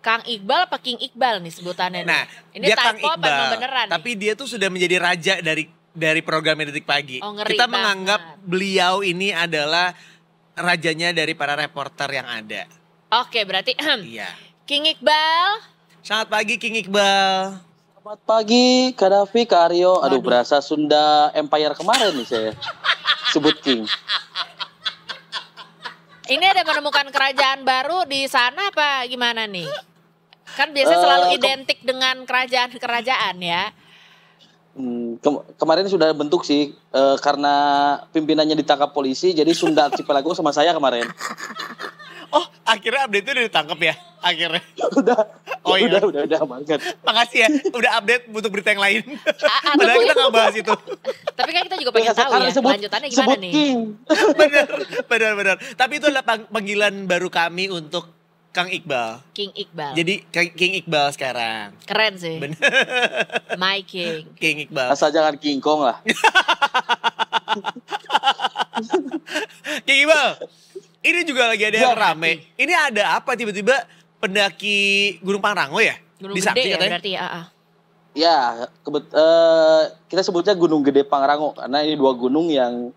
Kang Iqbal apa King Iqbal nih sebutannya? Nah, ini dia Kang typo apa emang Iqbal, beneran tapi dia tuh sudah menjadi raja dari program Detik Pagi. Oh, ngeri Kita banget. menganggap beliau ini adalah rajanya dari para reporter yang ada. Oke, berarti Iya. King Iqbal. Selamat pagi King Iqbal. Selamat pagi, Kak Davi, Kak Aryo. Aduh, Waduh. berasa Sunda Empire kemarin nih saya sebut King. Ini ada menemukan kerajaan baru di sana apa gimana nih? Kan biasanya selalu identik dengan kerajaan-kerajaan ya. Kemarin sudah bentuk sih, karena pimpinannya ditangkap polisi, jadi Sunda Archipelago sama saya kemarin. Oh, akhirnya update itu udah ditangkap ya? Akhirnya. Udah, Oh iya. udah banget. Makasih ya, udah update untuk berita yang lain. Padahal kita nggak bahas itu. Tapi kan kita juga pengen tahu ya lanjutannya gimana sebut nih. King. Benar. Tapi itu adalah panggilan baru kami untuk Kang Iqbal. King Iqbal. Jadi King Iqbal sekarang. Keren sih. Bener. My King. King Iqbal. Asal jangan King Kong lah. King Iqbal. Ini juga lagi ada yang rame. Ini ada apa tiba-tiba pendaki Gunung Pangrango ya? Gunung Di Gede Sakti ya katanya. berarti ya. Ya, kita sebutnya Gunung Gede Pangrango karena ini dua gunung yang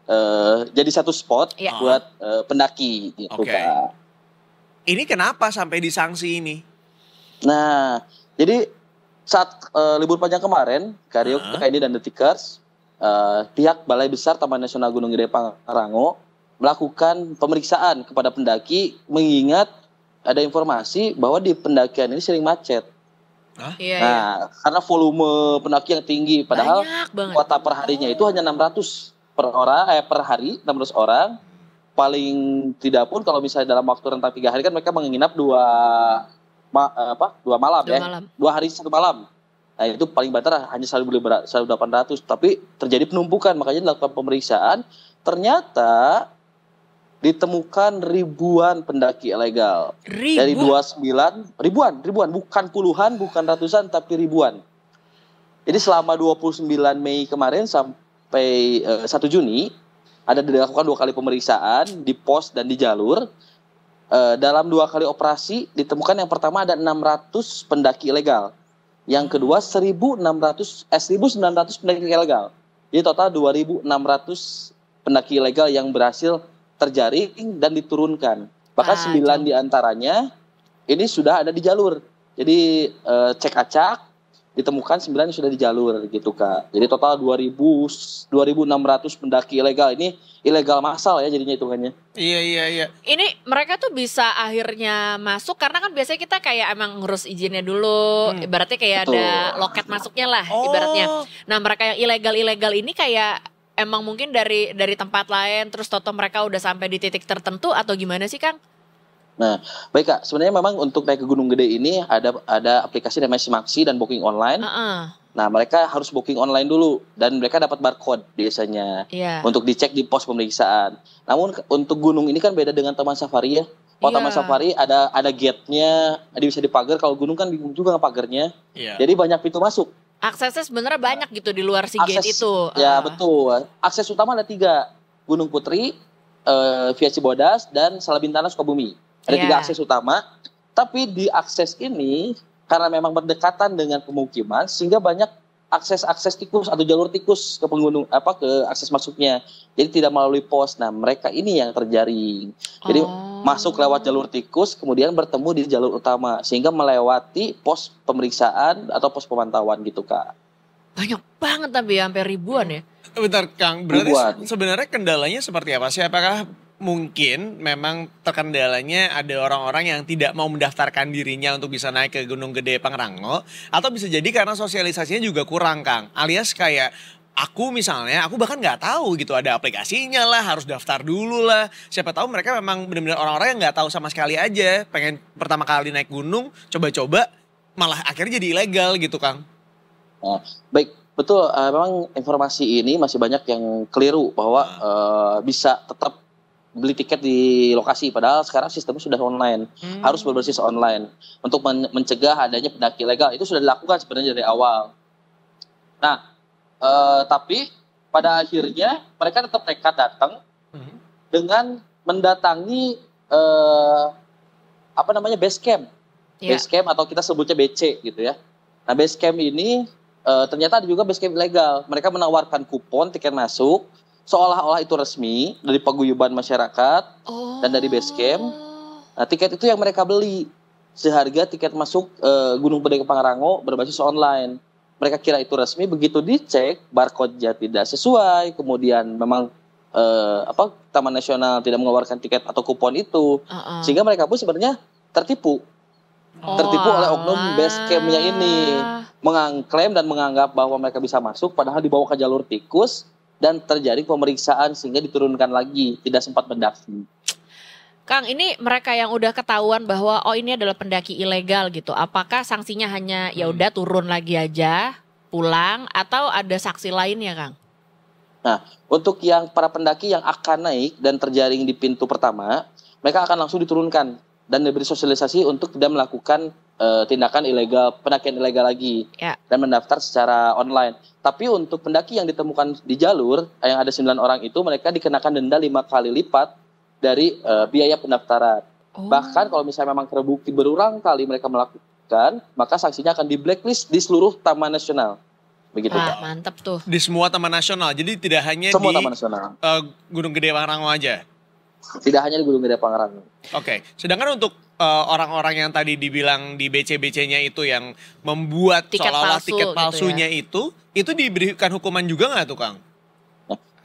jadi satu spot Iya. buat pendaki gitu, Oke. Kak. Ini kenapa sampai disanksi ini? Nah, jadi saat libur panjang kemarin, Karyo, KKID dan Detikers, pihak Balai Besar Taman Nasional Gunung Gede Pangrango melakukan pemeriksaan kepada pendaki mengingat ada informasi bahwa di pendakian ini sering macet. Iya. Nah, karena volume pendaki yang tinggi, padahal Banyak banget. kuota perharinya itu hanya 600 per orang, per hari 600 orang. Paling tidak pun kalau misalnya dalam waktu rentang 3 hari kan mereka menginap dua malam Dua ya. malam. 2 hari 1 malam. Nah, itu paling banter hanya 1.800, tapi terjadi penumpukan, makanya dilakukan pemeriksaan. Ternyata ditemukan ribuan pendaki ilegal. Dari 29 ribuan, bukan puluhan, bukan ratusan, tapi ribuan. Jadi selama 29 Mei kemarin sampai 1 Juni ada dilakukan 2 kali pemeriksaan di pos dan di jalur. Dalam 2 kali operasi ditemukan yang pertama ada 600 pendaki ilegal. Yang kedua 1.900 pendaki ilegal. Jadi total 2.600 pendaki ilegal yang berhasil terjaring dan diturunkan. Bahkan 9 diantaranya ini sudah ada di jalur. Jadi cek acak ditemukan 9 yang sudah di jalur gitu, Kak. Jadi total 2.600 pendaki ilegal. Ini ilegal massal ya jadinya hitungannya. Iya. Ini mereka tuh bisa akhirnya masuk karena kan biasanya kita kayak emang ngurus izinnya dulu. Ibaratnya kayak Betul. ada loket masuknya lah ibaratnya. Nah, mereka yang ilegal-ilegal ini kayak emang mungkin dari tempat lain terus toto mereka udah sampai di titik tertentu atau gimana sih, Kang? Nah, baik Kak, sebenarnya memang untuk naik ke Gunung Gede ini ada aplikasi namanya Simaksi dan booking online. Nah, mereka harus booking online dulu dan mereka dapat barcode biasanya untuk dicek di pos pemeriksaan. Namun untuk gunung ini kan beda dengan Taman Safari ya. Kalau Taman Safari ada gate-nya, bisa dipagar. Kalau gunung kan bingung juga pagarnya. Jadi banyak pintu masuk. Aksesnya sebenarnya banyak gitu di luar si gate itu. Ya betul. Akses utama ada 3, Gunung Putri, via Cibodas dan Salabintana Sukabumi. Ada 3 akses utama. Tapi di akses ini karena memang berdekatan dengan pemukiman sehingga banyak akses tikus atau jalur tikus ke ke akses masuknya. Jadi tidak melalui pos. Nah, mereka ini yang terjaring. Jadi masuk lewat jalur tikus kemudian bertemu di jalur utama sehingga melewati pos pemeriksaan atau pos pemantauan gitu, Kak. Banyak banget tapi hampir ribuan ya. Bentar Kang, berarti sebenarnya kendalanya seperti apa sih? Apakah mungkin memang terkendalanya ada orang-orang yang tidak mau mendaftarkan dirinya untuk bisa naik ke Gunung Gede Pangrango, atau bisa jadi karena sosialisasinya juga kurang, Kang? Alias kayak aku misalnya, aku bahkan nggak tahu gitu ada aplikasinya lah, harus daftar dulu lah. Siapa tahu mereka memang benar-benar orang-orang yang nggak tahu sama sekali aja, pengen pertama kali naik gunung, coba-coba, malah akhirnya jadi ilegal gitu, Kang. Nah, baik, betul. Memang informasi ini masih banyak yang keliru bahwa bisa tetap beli tiket di lokasi, padahal sekarang sistemnya sudah online, harus berbasis online untuk mencegah adanya pendaki ilegal. Itu sudah dilakukan sebenarnya dari awal. Nah, tapi pada akhirnya mereka tetap nekat datang dengan mendatangi base camp base camp atau kita sebutnya BC gitu ya. Nah base camp ini ternyata ada juga base camp ilegal. Mereka menawarkan kupon tiket masuk seolah-olah itu resmi dari paguyuban masyarakat dan dari base camp. Nah tiket itu yang mereka beli seharga tiket masuk Gunung Gede Pangrango berbasis online. Mereka kira itu resmi, begitu dicek barcode-nya tidak sesuai, kemudian memang Taman Nasional tidak mengeluarkan tiket atau kupon itu, sehingga mereka pun sebenarnya tertipu oleh oknum base camp-nya ini, mengklaim dan menganggap bahwa mereka bisa masuk, padahal dibawa ke jalur tikus dan terjadi pemeriksaan sehingga diturunkan lagi, tidak sempat mendaki. Kang, ini mereka yang udah ketahuan bahwa ini adalah pendaki ilegal gitu. Apakah sanksinya hanya ya udah turun lagi aja, pulang, atau ada saksi lainnya, Kang? Nah, untuk yang para pendaki yang akan naik dan terjaring di pintu pertama, mereka akan langsung diturunkan dan diberi sosialisasi untuk tidak melakukan tindakan ilegal, pendakian ilegal lagi dan mendaftar secara online. Tapi untuk pendaki yang ditemukan di jalur yang ada 9 orang itu, mereka dikenakan denda 5 kali lipat dari biaya pendaftaran. Bahkan kalau misalnya memang terbukti berulang kali mereka melakukan, maka sanksinya akan di blacklist di seluruh Taman Nasional. Begitu. Mantap tuh. Di semua Taman Nasional, jadi tidak hanya semua di Taman Nasional. Gunung Gede Pangrango aja? Tidak hanya di Gunung Gede Pangrango. Oke, sedangkan untuk orang-orang yang tadi dibilang di BC-BC-nya itu yang membuat seolah-olah tiket palsunya gitu itu diberikan hukuman juga nggak tuh, Kang?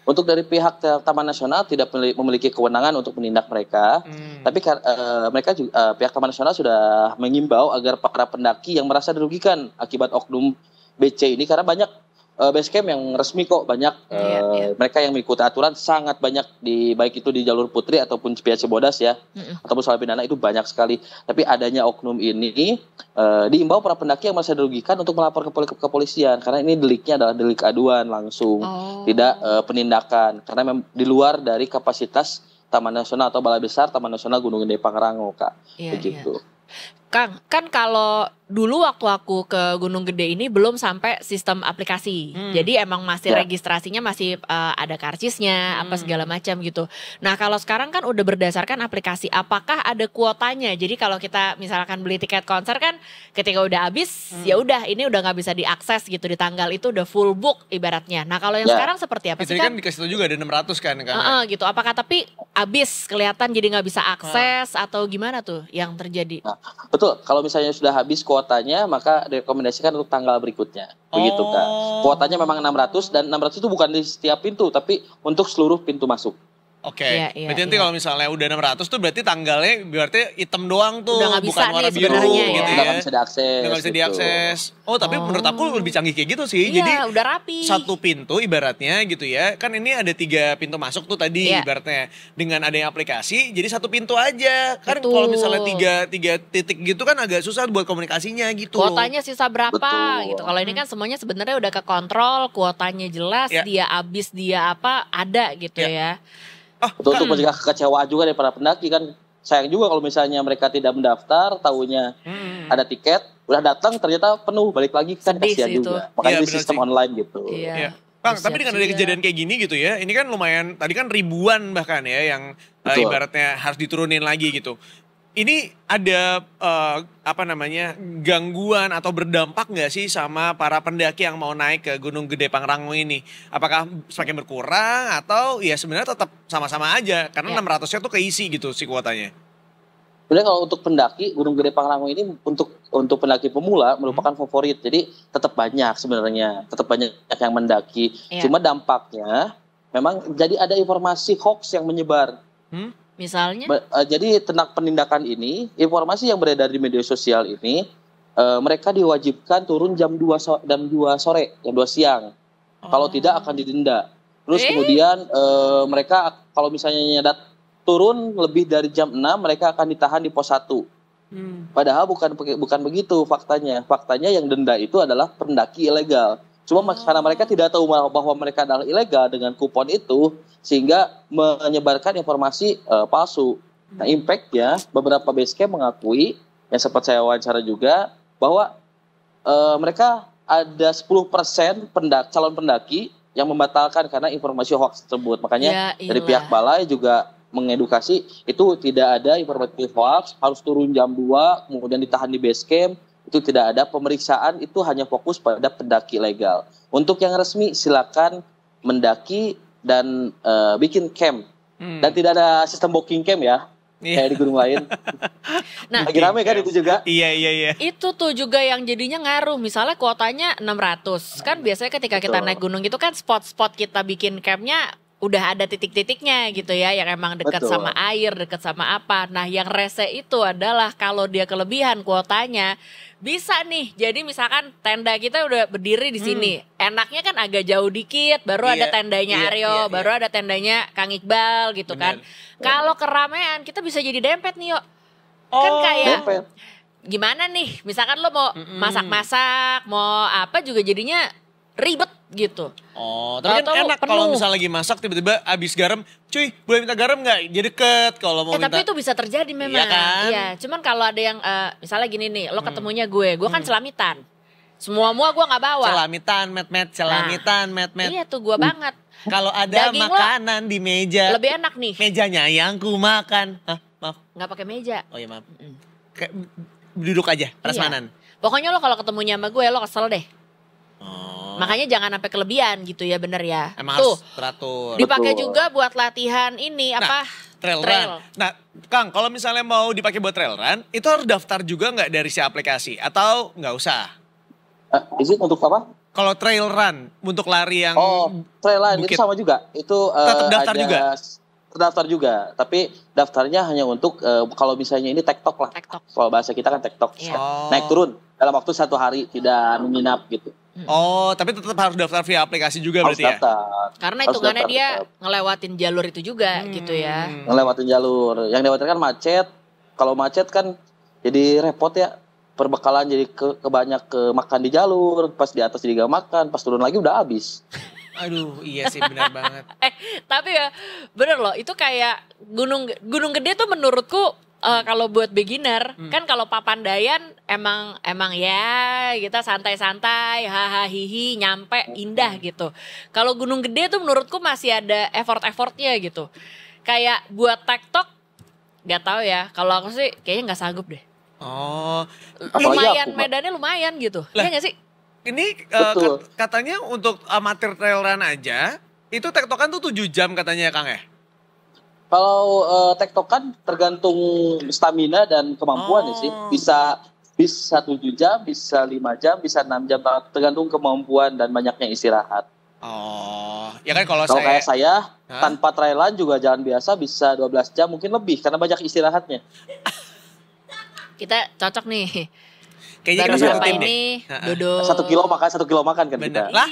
Untuk dari pihak Taman Nasional tidak memiliki kewenangan untuk menindak mereka, tapi mereka juga, pihak Taman Nasional sudah mengimbau agar para pendaki yang merasa dirugikan akibat oknum BC ini, karena banyak base camp yang resmi kok, banyak mereka yang mengikuti aturan sangat banyak, baik itu di jalur Putri ataupun Cibodas ya, ataupun Salapindana itu banyak sekali. Tapi adanya oknum ini diimbau para pendaki yang merasa dirugikan untuk melapor ke kepolisian, karena ini deliknya adalah delik aduan langsung, tidak penindakan, karena di luar dari kapasitas Taman Nasional atau Balai Besar Taman Nasional Gunung Gede Pangrango, Kak. Begitu. Kang, kan kalau dulu waktu aku ke Gunung Gede ini belum sampai sistem aplikasi. Jadi emang masih registrasinya masih ada karcisnya, apa segala macam gitu. Nah, kalau sekarang kan udah berdasarkan aplikasi, apakah ada kuotanya? Jadi kalau kita misalkan beli tiket konser kan ketika udah habis, ya udah ini udah nggak bisa diakses gitu di tanggal itu, udah full book ibaratnya. Nah, kalau yang sekarang seperti apa sih, kan? Dikasih tahu juga ada 600 kan? Gitu. Apakah tapi habis kelihatan jadi nggak bisa akses atau gimana tuh yang terjadi? Betul, kalau misalnya sudah habis kuotanya, maka direkomendasikan untuk tanggal berikutnya. Begitu, Kak. Kuotanya memang 600, dan 600 itu bukan di setiap pintu, tapi untuk seluruh pintu masuk. Oke, berarti nanti kalau misalnya udah 600 tuh berarti tanggalnya berarti hitam doang tuh, bukan warna biru gitu ya. Udah gak bisa diakses. Udah gak bisa diakses. Tapi menurut aku lebih canggih kayak gitu sih. Jadi udah rapi. Satu pintu ibaratnya gitu ya. Kan ini ada 3 pintu masuk tuh tadi ibaratnya. Dengan adanya aplikasi jadi satu pintu aja. Kan kalau misalnya tiga titik gitu kan agak susah buat komunikasinya gitu. Kuotanya sisa berapa gitu. Kalau ini kan semuanya sebenarnya udah kekontrol, kuotanya jelas, dia habis, dia apa ada gitu ya. Untuk mencegah kekecewaan juga dari para pendaki kan, sayang juga kalau misalnya mereka tidak mendaftar, tahunya ada tiket, udah datang ternyata penuh, balik lagi kan kasihan juga. Makanya di sistem online gitu. Bang, tapi dengan ada kejadian kayak gini gitu ya, ini kan lumayan, tadi kan ribuan bahkan ya yang ibaratnya harus diturunin lagi gitu. Ini ada gangguan atau berdampak nggak sih sama para pendaki yang mau naik ke Gunung Gede Pangrango ini? Apakah semakin berkurang atau ya sebenarnya tetap sama-sama aja karena 600-nya tuh keisi gitu si kuotanya? Sebenarnya kalau untuk pendaki Gunung Gede Pangrango ini untuk pendaki pemula merupakan favorit. Jadi tetap banyak sebenarnya, tetap banyak yang mendaki. Cuma dampaknya memang jadi ada informasi hoax yang menyebar. Misalnya? Jadi tentang penindakan ini, informasi yang beredar di media sosial ini, mereka diwajibkan turun jam 2 sore, jam 2 siang. Kalau tidak akan didenda. Terus kemudian mereka kalau misalnya turun lebih dari jam 6, mereka akan ditahan di pos 1. Padahal bukan begitu faktanya. Faktanya yang denda itu adalah pendaki ilegal. Cuma karena mereka tidak tahu bahwa mereka adalah ilegal dengan kupon itu, sehingga menyebarkan informasi palsu. Nah, impact-nya beberapa base camp mengakui, yang sempat saya wawancara juga, bahwa mereka ada 10% calon pendaki yang membatalkan karena informasi hoax tersebut. Makanya dari pihak balai juga mengedukasi itu tidak ada informasi hoax, harus turun jam 2, kemudian ditahan di base camp, itu tidak ada pemeriksaan, itu hanya fokus pada pendaki legal. Untuk yang resmi silakan mendaki dan bikin camp. Dan tidak ada sistem booking camp ya. Kayak di gunung lain. Nah, lagi rame kan itu juga. Iya. Itu tuh juga yang jadinya ngaruh. Misalnya kuotanya 600. Kan biasanya ketika kita naik gunung itu kan spot-spot kita bikin campnya udah ada titik-titiknya gitu ya, yang emang dekat sama air, dekat sama apa. Nah, yang rese itu adalah kalau dia kelebihan kuotanya, bisa nih. Jadi misalkan tenda kita udah berdiri di sini, enaknya kan agak jauh dikit, baru ada tendanya Aryo, baru ada tendanya Kang Iqbal gitu. Bener. Kan. Kalau keramaian kita bisa jadi dempet nih, yuk. Kan kayak dempet. Gimana nih? Misalkan lo mau masak-masak, mau apa juga jadinya ribet gitu. Oh, tapi kan enak kalau misalnya lagi masak tiba-tiba habis garam, cuy, boleh minta garam nggak? Jadi deket kalau mau minta. Tapi itu bisa terjadi memang. Iya kan? Iya, cuman kalau ada yang misalnya gini nih, lo ketemunya gue kan celamitan. Semua gue nggak bawa. Celamitan, met. Iya tuh gue banget. Kalau ada daging makanan di meja. Lebih enak nih. Mejanya yang ku makan. Hah, maaf. Nggak pakai meja. Oh iya maaf. Kayak duduk aja, prasmanan. Pokoknya lo kalau ketemunya sama gue, lo kesel deh. Makanya jangan sampai kelebihan gitu ya, bener ya. Emang tuh, harus teratur. Dipakai juga buat latihan ini trail run. Nah, Kang, kalau misalnya mau dipakai buat trail run, itu harus daftar juga nggak dari si aplikasi atau nggak usah? Izin untuk apa? Kalau trail run untuk lari yang trail run bukit, itu sama juga. Itu tetap daftar juga. Terdaftar juga, tapi daftarnya hanya untuk kalau misalnya ini tektok lah. Kalau bahasa kita kan tektok. Naik turun dalam waktu 1 hari, tidak menginap gitu. Oh, tapi tetap harus daftar via aplikasi juga berarti ya? Karena hitungannya dia ngelewatin jalur itu juga gitu ya. Ngelewatin jalur. Yang dilewati kan macet. Kalau macet kan jadi repot ya. Perbekalan jadi kebanyak makan di jalur. Pas di atas jadi gak makan. Pas turun lagi udah habis. Aduh, iya sih benar banget. Tapi ya bener loh. Itu kayak gunung gede tuh menurutku kalau buat beginner, kan kalau Papandayan emang ya kita santai-santai, hahaha hihi, nyampe indah gitu. Kalau Gunung Gede tuh menurutku masih ada effort-effortnya gitu. Kayak buat TikTok, nggak tahu ya. Kalau aku sih kayaknya nggak sanggup deh. Oh, lumayan medannya lumayan gitu. Iya nggak sih? Ini katanya untuk amatir trail run aja, itu TikTokan tuh 7 jam katanya Kang ya? Kalau tektokan tergantung stamina dan kemampuan ya sih. Bisa 7 jam, bisa 5 jam, bisa 6 jam. Tergantung kemampuan dan banyaknya istirahat. Oh, ya kan kalau kayak saya tanpa trailan juga jalan biasa bisa 12 jam mungkin lebih karena banyak istirahatnya. Kita cocok nih. Kayaknya kita satu tim ini duduk 1 kilo makan kan. Bener. Kita. Lah,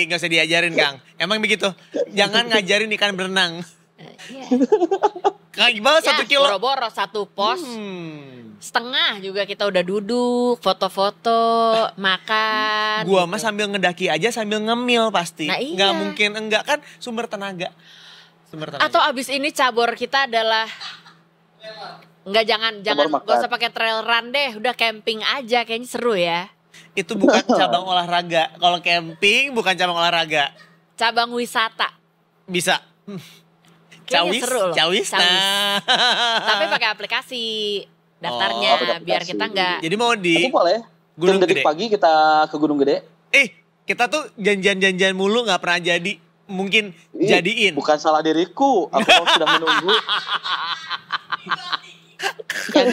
nggak usah diajarin Kang. Emang begitu. Jangan ngajarin ikan berenang. Kang Iqbal 1 kilo. Boro-boro 1 pos. Setengah juga kita udah duduk, foto-foto, makan. Gua mah sambil ngedaki aja sambil ngemil pasti. Nah, iya. Nggak mungkin enggak kan sumber tenaga. Atau abis ini cabur kita adalah jangan gak usah pakai trail run deh, udah camping aja kayaknya seru ya. Itu bukan cabang olahraga. Kalau camping bukan cabang olahraga. Cabang wisata. Bisa. Cawis, seru loh. Cawis. Nah. Tapi pakai aplikasi daftarnya biar kita nggak. Jadi mau di boleh. Gunung Gede pagi kita ke Gunung Gede. Kita tuh janjian mulu nggak pernah jadi. Mungkin jadiin. Bukan salah diriku, aku sudah menunggu. Kan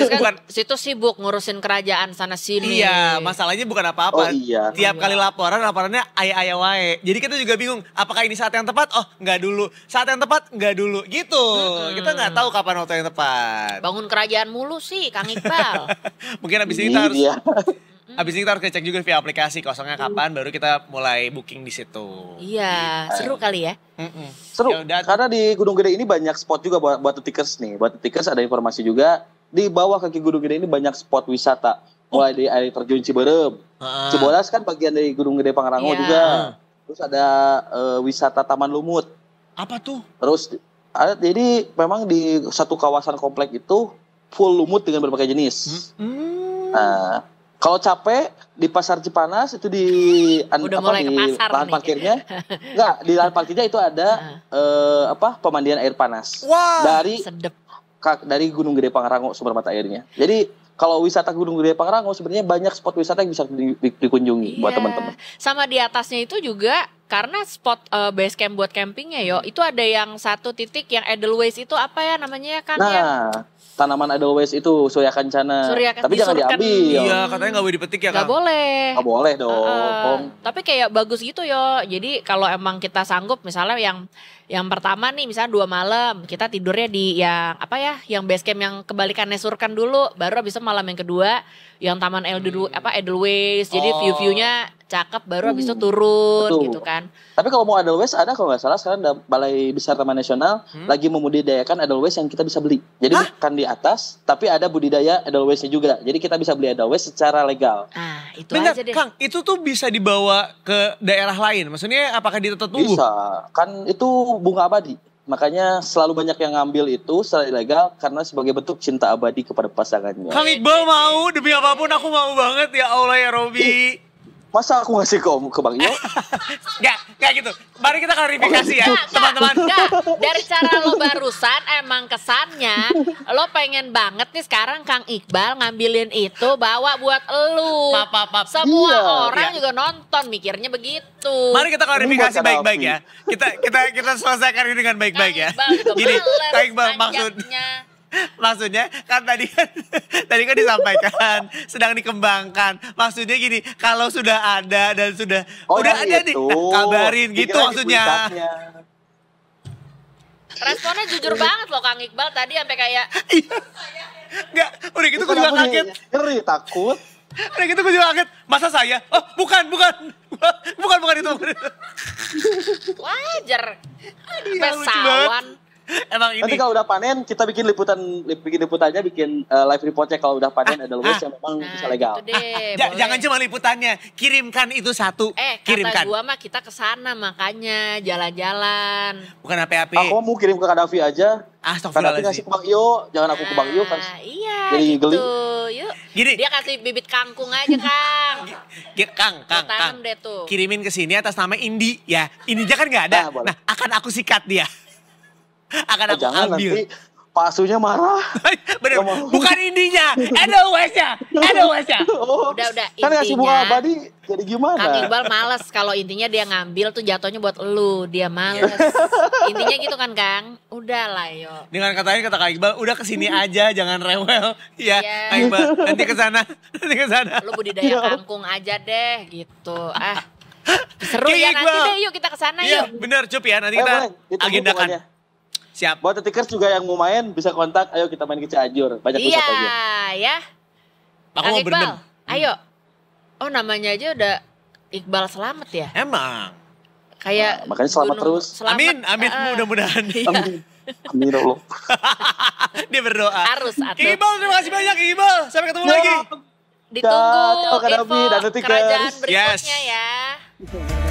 situ sibuk ngurusin kerajaan sana sini. Iya, masalahnya bukan apa-apa. Iya. Tiap kali laporannya ayah wae. Jadi kita juga bingung, apakah ini saat yang tepat? Oh, enggak dulu. Saat yang tepat enggak dulu. Gitu. Kita nggak tahu kapan waktu yang tepat. Bangun kerajaan mulu sih, Kang Iqbal. Mungkin abis ini kita harus ngecek juga via aplikasi kosongnya kapan, baru kita mulai booking di situ. Iya, seru kali ya. Seru, karena di Gunung Gede ini banyak spot juga buat tikers nih. Buat tikers ada informasi juga, di bawah kaki Gunung Gede ini banyak spot wisata. Mulai dari air terjun Ciberem. Cibodas kan bagian dari Gunung Gede Pangrango juga. Terus ada wisata Taman Lumut. Apa tuh? Terus jadi memang di satu kawasan komplek itu full lumut dengan berbagai jenis. Nah, Kalau capek di Pasar Cipanas itu di lahan parkirnya. Enggak, di lahan parkirnya itu ada pemandian air panas. Wah, dari Gunung Gede Pangrango sumber mata airnya. Jadi kalau wisata Gunung Gede Pangrango sebenarnya banyak spot wisata yang bisa dikunjungi buat teman-teman. Sama di atasnya itu juga karena spot base camp buat campingnya itu ada yang satu titik yang Edelweiss itu apa ya namanya ya Kang ya? Tanaman Edelweiss itu Surya Kencana. Tapi jangan diambil. Iya, katanya nggak boleh dipetik ya Kang. Nggak boleh. Nggak boleh dong. Tapi kayak bagus gitu Jadi kalau emang kita sanggup misalnya yang pertama nih misalnya 2 malam kita tidurnya di yang base camp yang kebalikannya Surken dulu, baru habis itu malam yang kedua yang Taman Edelweiss. Jadi view-nya cakep, baru habis itu turun gitu kan. Tapi kalau mau Edelweiss ada kalau nggak salah sekarang Balai Besar Taman Nasional lagi membudidayakan Edelweiss yang kita bisa beli. Jadi bukan di atas, tapi ada budidaya Edelweiss-nya juga. Jadi kita bisa beli Edelweiss secara legal. Itu aja deh. Kang, itu tuh bisa dibawa ke daerah lain. Maksudnya apakah di tempat tumbuh? Bisa. Kan itu bunga abadi. Makanya selalu banyak yang ngambil itu secara ilegal karena sebagai bentuk cinta abadi kepada pasangannya. Kang Iqbal mau, demi apapun aku mau banget ya Allah ya Robi. Masa aku ngasih ke Bang Yo? Nggak gitu. Mari kita klarifikasi ya, teman-teman. Dari cara lo barusan emang kesannya lo pengen banget nih sekarang Kang Iqbal ngambilin itu bawa buat elu. Semua orang juga nonton mikirnya begitu. Mari kita klarifikasi baik-baik ya. Kita selesaikan ini dengan baik-baik ya. Gini, Kang Iqbal maksudnya kan tadi kan disampaikan sedang dikembangkan. Maksudnya gini, kalau sudah ada dan sudah ada nih, kabarin gitu maksudnya. Responnya jujur banget loh Kang Iqbal tadi sampai kayak enggak, udah gitu gue juga kaget. Ngeri, takut. Udah gitu gue juga kaget. Masa saya? Oh, bukan itu. Wajar. Pesawan. Emang ini. Nanti kalau udah panen kita bikin liputannya, bikin live reportnya kalau udah panen Edelweiss yang memang bisa legal. Jangan cuma liputannya, kirimkan itu satu. Kirimkan. Kata gua mah kita kesana makanya jalan-jalan. Bukan HP. Aku mau kirim ke Kadafi aja. Astagfirullahaladzim. Kadafi kasih ke Bang Iyo, jangan aku ke Bang Iyo kan. Iya jadi gitu. geli. Yuk. Gini. Dia kasih bibit kangkung aja Kang. Kang. Deh tuh. Kirimin ke sini atas nama Indi ya. Indi kan nggak ada. Nah, akan aku sikat dia. Akan aku jangan ambil. Nanti Pak Asunya marah. Bener, bukan Indinya, Edelweiss-nya. Udah kan ngasih bunga abadi jadi gimana? Kang Iqbal males kalau intinya dia ngambil tuh jatuhnya buat elu, dia males. Intinya gitu kan Kang, udahlah yo. Dengan kata Kang Iqbal, udah kesini aja, jangan rewel. Ya, Kang Iqbal, nanti kesana. Lu budidaya kangkung aja deh gitu. Seru ya nanti deh, yuk kita kesana yuk. Iya bener Cup ya, nanti kita agendakan. Siap. Buat tikers juga yang mau main bisa kontak. Ayo kita main ke Cianjur. Banyak pusat aja. Iya ya. Aku mau berendam. Ayo. Oh namanya aja udah Iqbal Selamat ya. Emang. Kayak makanya selamat terus. Amin mudah-mudahan. Amin Allah. Dia berdoa. Harus. Iqbal terima kasih banyak Iqbal. Sampai ketemu lagi. Ditunggu info dan kerajaan berikutnya ya.